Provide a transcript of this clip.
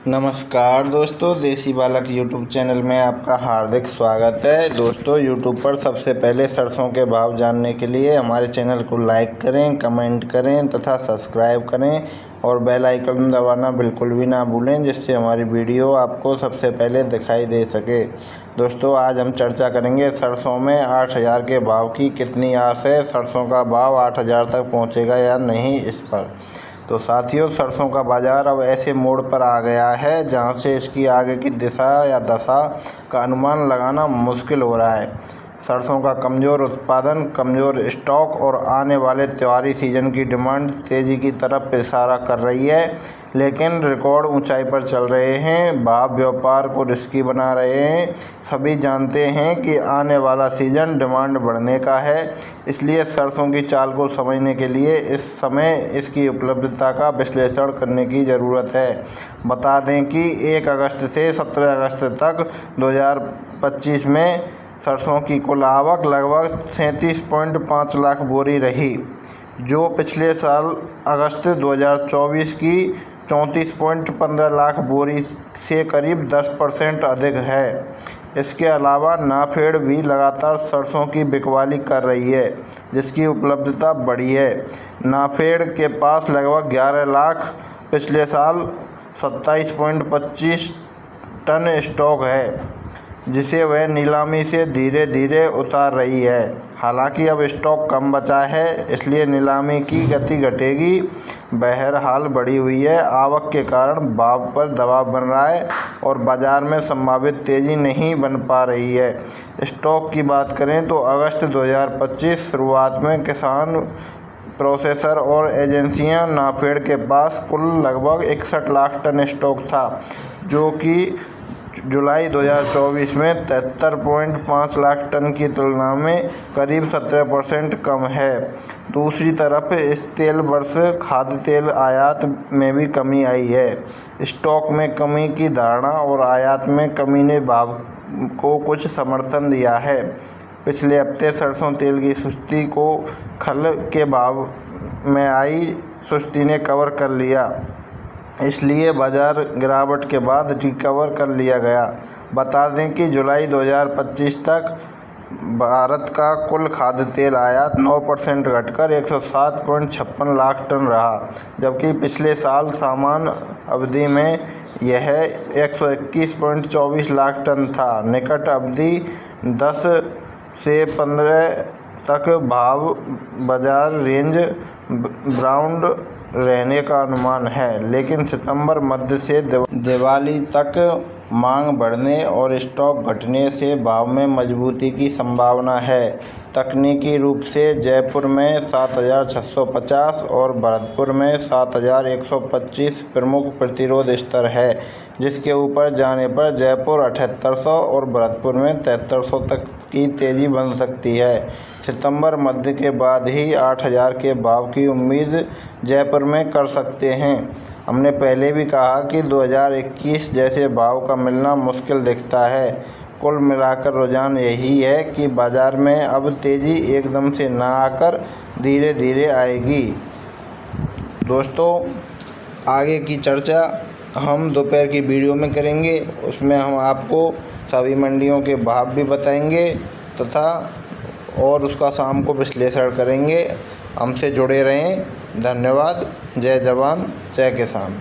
नमस्कार दोस्तों, देसी बालक यूट्यूब चैनल में आपका हार्दिक स्वागत है। दोस्तों, यूट्यूब पर सबसे पहले सरसों के भाव जानने के लिए हमारे चैनल को लाइक करें, कमेंट करें तथा सब्सक्राइब करें और बेल आइकन दबाना बिल्कुल भी ना भूलें, जिससे हमारी वीडियो आपको सबसे पहले दिखाई दे सके। दोस्तों, आज हम चर्चा करेंगे सरसों में 8000 के भाव की कितनी आस है। सरसों का भाव 8000 तक पहुँचेगा या नहीं, इस पर। तो साथियों, सरसों का बाज़ार अब ऐसे मोड़ पर आ गया है जहां से इसकी आगे की दिशा या दशा का अनुमान लगाना मुश्किल हो रहा है। सरसों का कमज़ोर उत्पादन, कमज़ोर स्टॉक और आने वाले त्योहारी सीजन की डिमांड तेज़ी की तरफ इशारा कर रही है, लेकिन रिकॉर्ड ऊंचाई पर चल रहे हैं। भाव व्यापार को रिस्की बना रहे हैं। सभी जानते हैं कि आने वाला सीजन डिमांड बढ़ने का है, इसलिए सरसों की चाल को समझने के लिए इस समय इसकी उपलब्धता का विश्लेषण करने की ज़रूरत है। बता दें कि 1 अगस्त से 17 अगस्त तक 2025 में सरसों की कुल आवक लगभग 37.5 लाख बोरी रही, जो पिछले साल अगस्त 2024 की 34.15 लाख बोरी से करीब 10% अधिक है। इसके अलावा नाफेड भी लगातार सरसों की बिकवाली कर रही है, जिसकी उपलब्धता बढ़ी है। नाफेड के पास लगभग 11 लाख पिछले साल 27.25 टन स्टॉक है, जिसे वह नीलामी से धीरे धीरे उतार रही है। हालांकि अब स्टॉक कम बचा है, इसलिए नीलामी की गति घटेगी। बहरहाल बढ़ी हुई है आवक के कारण भाव पर दबाव बन रहा है और बाज़ार में संभावित तेज़ी नहीं बन पा रही है। स्टॉक की बात करें तो अगस्त 2025 शुरुआत में किसान, प्रोसेसर और एजेंसियां नाफेड के पास कुल लगभग 61 लाख टन स्टॉक था, जो कि जुलाई 2024 में 73.5 लाख टन की तुलना में करीब 17% कम है। दूसरी तरफ इस तेल वर्ष खाद्य तेल आयात में भी कमी आई है। स्टॉक में कमी की धारणा और आयात में कमी ने भाव को कुछ समर्थन दिया है। पिछले हफ्ते सरसों तेल की सुस्ती को खल के भाव में आई सुस्ती ने कवर कर लिया, इसलिए बाजार गिरावट के बाद रिकवर कर लिया गया। बता दें कि जुलाई 2025 तक भारत का कुल खाद्य तेल आयात 9% घटकर 107.56 लाख टन रहा, जबकि पिछले साल समान अवधि में यह 121.24 लाख टन था। निकट अवधि 10 से 15 तक भाव बाजार रेंज बाउंड रहने का अनुमान है, लेकिन सितंबर मध्य से दिवाली तक मांग बढ़ने और स्टॉक घटने से भाव में मजबूती की संभावना है। तकनीकी रूप से जयपुर में 7650 और भरतपुर में 7125 प्रमुख प्रतिरोध स्तर है, जिसके ऊपर जाने पर जयपुर 7800 और भरतपुर में 7300 तक की तेज़ी बन सकती है। सितंबर मध्य के बाद ही 8000 के भाव की उम्मीद जयपुर में कर सकते हैं। हमने पहले भी कहा कि 2021 जैसे भाव का मिलना मुश्किल दिखता है। कुल मिलाकर रुझान यही है कि बाज़ार में अब तेज़ी एकदम से ना आकर धीरे धीरे आएगी। दोस्तों, आगे की चर्चा हम दोपहर की वीडियो में करेंगे। उसमें हम आपको सभी मंडियों के भाव भी बताएंगे तथा और उसका शाम को विश्लेषण करेंगे। हमसे जुड़े रहें। धन्यवाद। जय जवान, जय किसान।